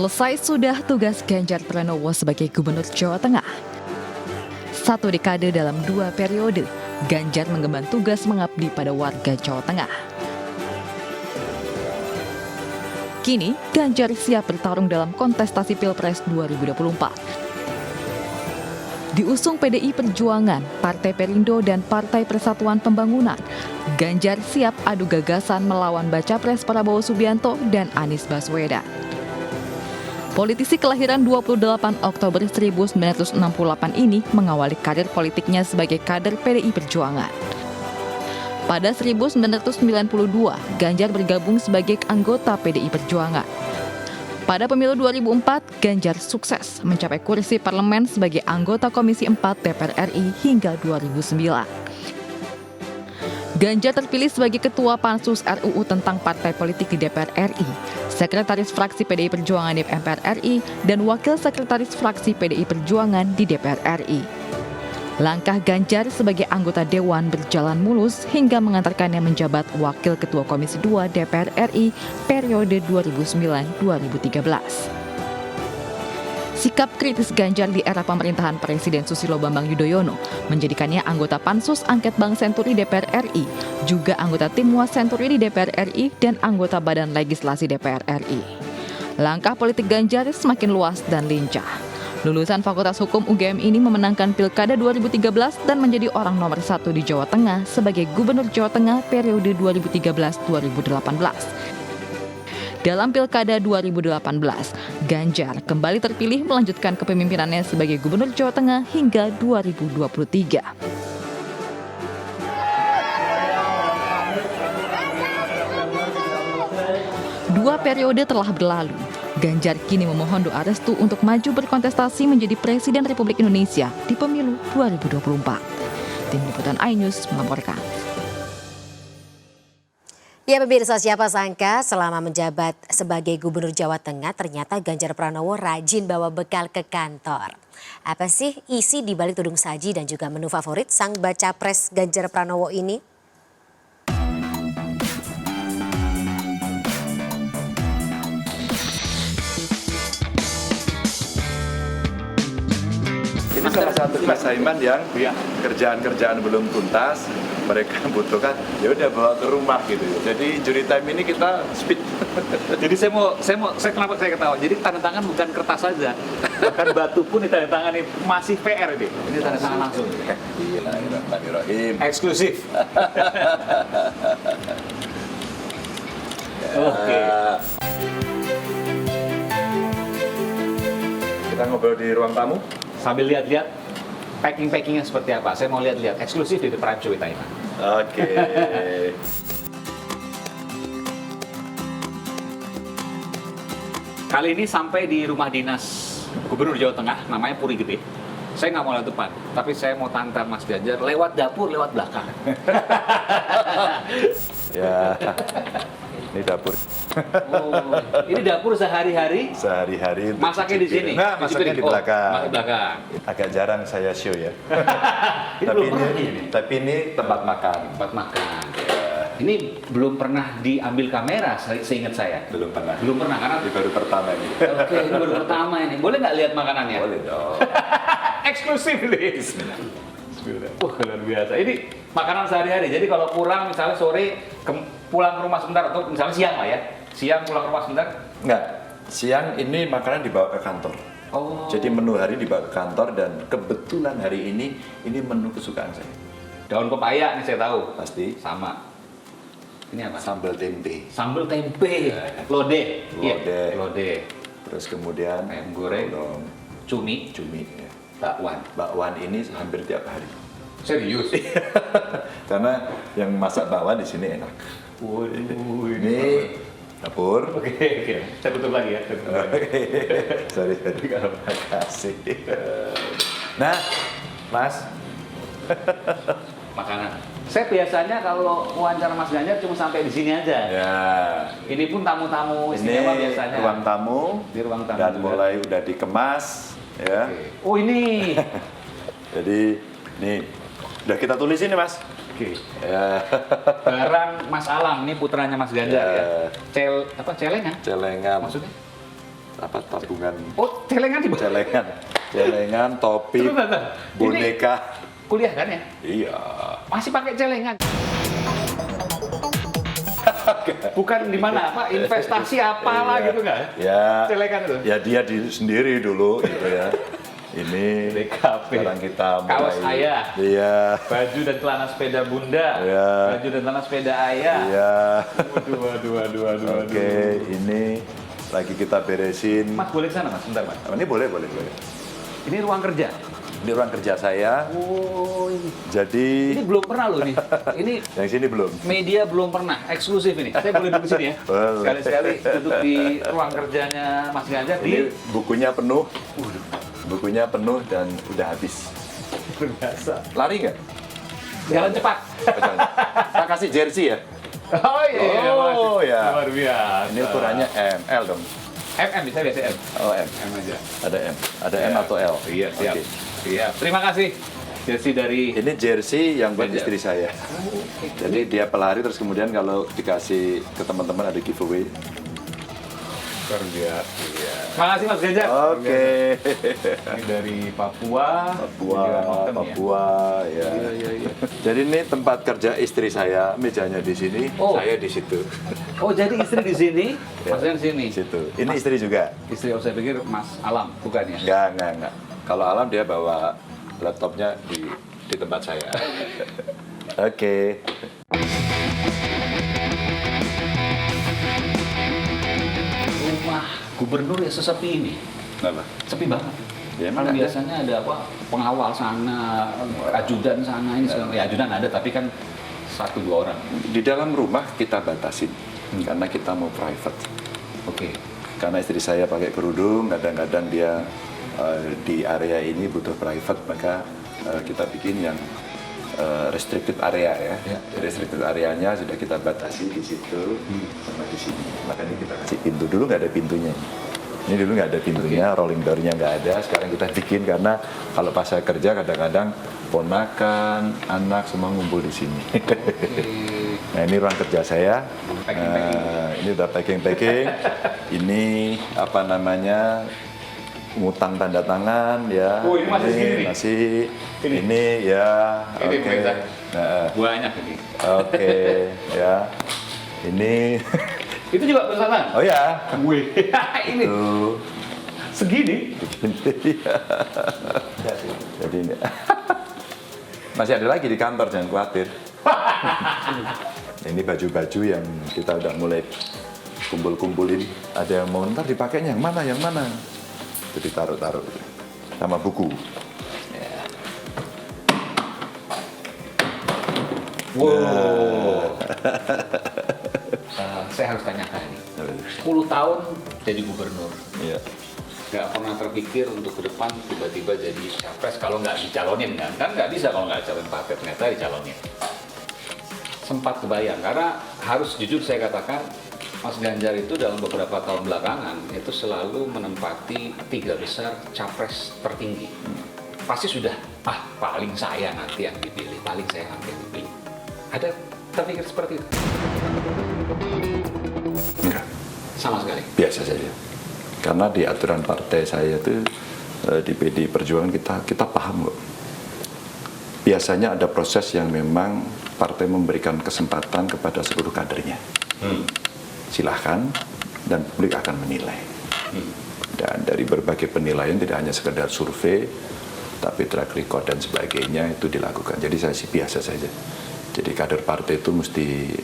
Selesai sudah tugas Ganjar Pranowo sebagai Gubernur Jawa Tengah. 1 dekade dalam 2 periode, Ganjar mengemban tugas mengabdi pada warga Jawa Tengah. Kini, Ganjar siap bertarung dalam kontestasi Pilpres 2024. Diusung PDI Perjuangan, Partai Perindo, dan Partai Persatuan Pembangunan, Ganjar siap adu gagasan melawan baca pres Prabowo Subianto dan Anies Baswedan. Politisi kelahiran 28 Oktober 1968 ini mengawali karir politiknya sebagai kader PDI Perjuangan. Pada 1992, Ganjar bergabung sebagai anggota PDI Perjuangan. Pada pemilu 2004, Ganjar sukses mencapai kursi parlemen sebagai anggota Komisi 4 DPR RI hingga 2009. Ganjar terpilih sebagai Ketua Pansus RUU tentang partai politik di DPR RI, Sekretaris Fraksi PDI Perjuangan di MPR RI, dan Wakil Sekretaris Fraksi PDI Perjuangan di DPR RI. Langkah Ganjar sebagai anggota Dewan berjalan mulus hingga mengantarkannya menjabat Wakil Ketua Komisi 2 DPR RI periode 2009-2013. Sikap kritis Ganjar di era pemerintahan Presiden Susilo Bambang Yudhoyono menjadikannya anggota Pansus Angket Bank Senturi DPR RI, juga anggota Tim Was Senturi di DPR RI, dan anggota Badan Legislasi DPR RI. Langkah politik Ganjar semakin luas dan lincah. Lulusan Fakultas Hukum UGM ini memenangkan Pilkada 2013 dan menjadi orang nomor 1 di Jawa Tengah sebagai Gubernur Jawa Tengah periode 2013-2018. Dalam Pilkada 2018, Ganjar kembali terpilih melanjutkan kepemimpinannya sebagai Gubernur Jawa Tengah hingga 2023. Dua periode telah berlalu. Ganjar kini memohon doa restu untuk maju berkontestasi menjadi Presiden Republik Indonesia di pemilu 2024. Tim Liputan iNews melaporkan. Ya pemirsa, siapa sangka selama menjabat sebagai Gubernur Jawa Tengah ternyata Ganjar Pranowo rajin bawa bekal ke kantor. Apa sih isi di balik tudung saji dan juga menu favorit sang baca pres Ganjar Pranowo ini? Ini salah satu Mas Saiman yang kerjaan-kerjaan belum tuntas, mereka butuhkan, ya udah bawa ke rumah gitu. Jadi jury time ini kita speed. Jadi saya kenapa saya ketawa? Jadi tanda tangan bukan kertas saja, bahkan batu pun ditanda tangani, masih PR ini. Ini tanda tangan langsung. Bismillahirrahmanirrahim. Eksklusif. Oke. Kita ngobrol di ruang tamu. Sambil lihat-lihat packing-packingnya seperti apa. Saya mau lihat-lihat eksklusif di Prime Show Taiwan. Oke. Kali ini sampai di rumah dinas Gubernur Jawa Tengah, namanya Puri Gede. Saya nggak mau lewat depan, tapi saya mau tantang Mas Ganjar lewat dapur, lewat belakang. Ya, ini dapur. Oh, ini dapur sehari-hari. Sehari-hari. Masaknya di sini. Nah, masaknya di belakang. Masak di belakang. Agak jarang saya show ya. Ini belum pernah ini. Tapi ini tempat makan. Tempat makan. Ini belum pernah diambil kamera, seingat saya. Belum pernah. Belum pernah karena Ini baru pertama ini. Oke, ini baru pertama ini. Boleh nggak lihat makanannya? Boleh dong. Eksklusif ini. Bismillah. Wah, luar biasa. Ini makanan sehari-hari. Jadi kalau pulang misalnya sore pulang ke rumah sebentar atau misalnya siang lah ya. Siang pulang ke rumah sebentar. Enggak. Siang ini makanan dibawa ke kantor. Oh. Jadi menu hari dibawa ke kantor dan kebetulan hari ini menu kesukaan saya. Daun pepaya nih saya tahu. Pasti Sama. Ini apa? sambal tempe. Sambal tempe. Lodeh. Iya, Lodeh. lodeh. Terus kemudian Ayam goreng. dong, Cumi. cumi ya. Bakwan. Bakwan ini hampir tiap hari. Serius? Karena yang masak bakwan di sini enak. Waduh, Ini dapur. Oke. Saya tutup lagi ya. Sorry. Terima kasih. Nah, Mas. Makanan. Saya biasanya kalau wawancara Mas Ganjar cuma sampai di sini aja. Ya. Ini pun tamu-tamu Ini istimewa biasanya. ruang tamu. Di ruang tamu Dan juga. mulai udah dikemas, ya. Oke. Oh ini. Jadi, nih udah kita tulis ini, Mas. Oke. Ya. Barang Mas Alam, ini putranya Mas Ganjar ya. Celengan? Celengan. Maksudnya? apa tabungan Oh, celengan di bawah. celengan, topi, Terus, Tante, boneka. Kuliah kan ya? Iya. Masih pakai celengan. Bukan di mana apa investasi apalah Iya. gitu nggak? Ya. Celengan itu. Ya dia sendiri dulu gitu ya. Ini DKP. sekarang kita mulai. Kaos ayah. Iya. Baju dan celana sepeda bunda. Iya. Baju dan celana sepeda ayah. Iya. Waduh. Oke, ini lagi kita beresin. Mas boleh ke sana mas, bentar mas. Ini boleh. Ini ruang kerja. Ini ruang kerja saya. Oh, ini Jadi belum pernah loh nih. Ini yang sini belum. media belum pernah, eksklusif ini. Saya boleh duduk di sini ya? Boleh. Sekali-sekali duduk di ruang kerjanya Mas Ganjar Ini di bukunya penuh. Bukunya penuh dan udah habis. biasa. Lari nggak? Jalan cepat. Saya kasih jersey ya. Oh iya. Oh, Mas. ya. Luar biasa. Ini ukurannya ML dong. MM bisa biasa M. Oh M. M aja. Ada M. Ada M atau L. Iya, siap. Oke. Iya, terima kasih. Jersey dari Ini jersey yang buat Ganjar. istri saya. Jadi dia pelari terus kemudian kalau dikasih ke teman-teman ada giveaway. luar biasa. Iya. Terima kasih Mas Ganjar. Oke. Ini dari Papua. Papua, ya. Iya. Jadi ini tempat kerja istri saya, mejanya di sini, Oh. saya di situ. Oh, jadi istri di sini, Masnya di sini. Di situ. Ini istri juga. Istri, saya pikir Mas Alam, bukan ya? Enggak. Kalau Alam dia bawa laptopnya di tempat saya. Oke. Rumah gubernur ya sesepi ini. Kenapa? Sepi banget. Ya, emang Kan ada. biasanya ada apa? Pengawal sana, ajudan sana, ini segala. Ya ajudan ada, tapi kan 1-2 orang. Di dalam rumah kita batasin karena kita mau private. Oke. Karena istri saya pakai kerudung, kadang-kadang dia di area ini butuh private, maka kita bikin yang restricted area ya. Ya. Restricted areanya sudah kita batasi di situ sama di sini. Makanya kita kasih pintu, dulu nggak ada pintunya. Ini dulu nggak ada pintunya, rolling door-nya nggak ada. Sekarang kita bikin karena kalau pas saya kerja kadang-kadang ponakan, anak semua ngumpul di sini. Nah ini ruang kerja saya. Ini udah packing. Ini apa namanya, ngutang tanda tangan ya. Oh, ini masih segini nih? Masih. Ini? Ini ya. Ini Oke. pemirsa. Nah, Banyak ini. Oke ya. Ini. Itu juga pesanan. Oh ya. Gue. Ini Tuh. segini. Jadi ini. Masih ada lagi di kantor, jangan khawatir. Ini baju-baju yang kita udah mulai kumpul-kumpulin. Ada yang mau ntar dipakainya yang mana? Itu ditaruh-taruh sama buku. Wow. Saya harus tanyakan ini. 10 tahun jadi gubernur. Iya. Nggak pernah terpikir untuk ke depan tiba-tiba jadi capres kalau nggak dicalonin kan nggak bisa kalau nggak calon partai ternyata dicalonin. Sempat kebayang karena harus jujur saya katakan Mas Ganjar itu dalam beberapa tahun belakangan itu selalu menempati 3 besar capres tertinggi. Pasti sudah paling saya nanti yang dipilih, paling saya nanti yang dipilih. Ada terpikir seperti itu? Enggak. Sama sekali. Biasa saja. Karena di aturan partai saya itu di PDI Perjuangan kita paham kok. Biasanya ada proses yang memang partai memberikan kesempatan kepada seluruh kadernya. Silahkan dan publik akan menilai. Dan dari berbagai penilaian tidak hanya sekedar survei, tapi track record dan sebagainya itu dilakukan. Jadi saya sih biasa saja. Jadi kader partai itu mesti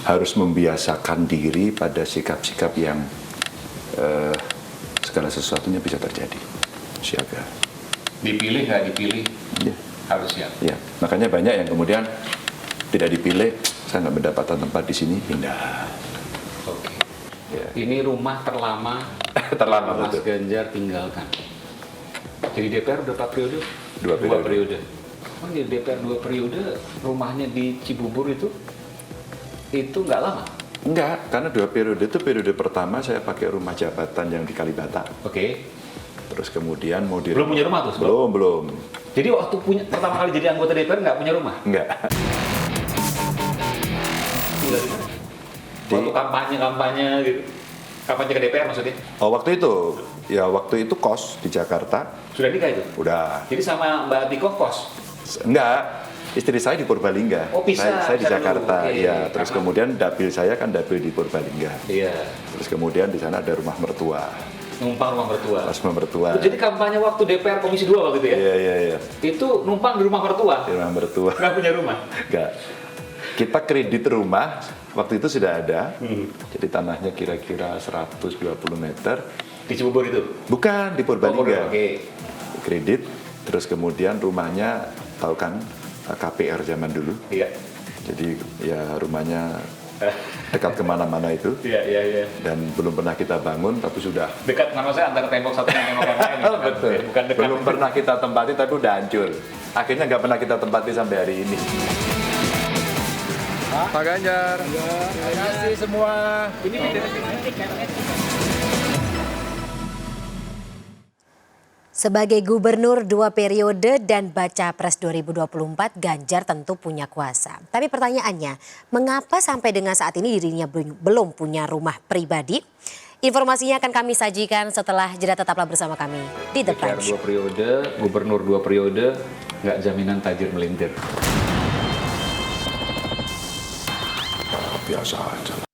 harus membiasakan diri pada sikap-sikap yang segala sesuatunya bisa terjadi. Siaga. Dipilih nggak dipilih Ya. harus siap. Ya, makanya banyak yang kemudian tidak dipilih, saya nggak mendapatkan tempat di sini, pindah. Oke. Ya. Ini rumah terlama Terlama, Mas betul. Ganjar tinggalkan. Jadi DPR udah 4 periode? Dua periode. Oh, jadi DPR 2 periode, rumahnya di Cibubur itu nggak lama? Enggak, karena 2 periode itu periode pertama saya pakai rumah jabatan yang di Kalibata. Oke. Terus kemudian mau di Belum punya rumah tuh? Belum. Jadi waktu pertama kali jadi anggota DPR nggak punya rumah? Enggak. Tinggal di mana? Waktu kampanye gitu? Kampanye ke DPR maksudnya? Oh, waktu itu kos di Jakarta. Sudah nikah itu? Udah. Jadi sama Mbak Tiko kos? Enggak, istri saya di Purbalingga. Oh, pisah, Saya di pisah Jakarta, dulu. Oke, iya. Terus karena- kemudian dapil saya kan dapil di Purbalingga. Iya. Terus kemudian di sana ada rumah mertua. Numpang rumah mertua. Pas rumah mertua. Oh, jadi kampanye waktu DPR Komisi 2 waktu itu ya? Iya. Itu numpang di rumah mertua? Di rumah mertua. Nggak punya rumah? Enggak. Kita kredit rumah waktu itu sudah ada. Hmm. Jadi tanahnya kira-kira 120 meter. Di Cibubur itu? Bukan di Purbalingga. Oke. Kredit, terus kemudian rumahnya tahu kan KPR zaman dulu. Iya. Jadi ya rumahnya dekat kemana-mana itu. Iya. Dan belum pernah kita bangun, tapi sudah. Dekat nama saya antara tembok satu dan tembok yang lain. Betul. Bukan dekat. Belum pernah kita tempati, tapi udah hancur. Akhirnya nggak pernah kita tempati sampai hari ini. Pak Ganjar. Terima kasih semua. Sebagai gubernur 2 periode dan baca pres 2024, Ganjar tentu punya kuasa. Tapi pertanyaannya, mengapa sampai dengan saat ini dirinya belum punya rumah pribadi? Informasinya akan kami sajikan setelah jeda. Tetaplah bersama kami di The DPR Prime 2 Show. periode, gubernur 2 periode, nggak jaminan tajir melintir. Biasa aja.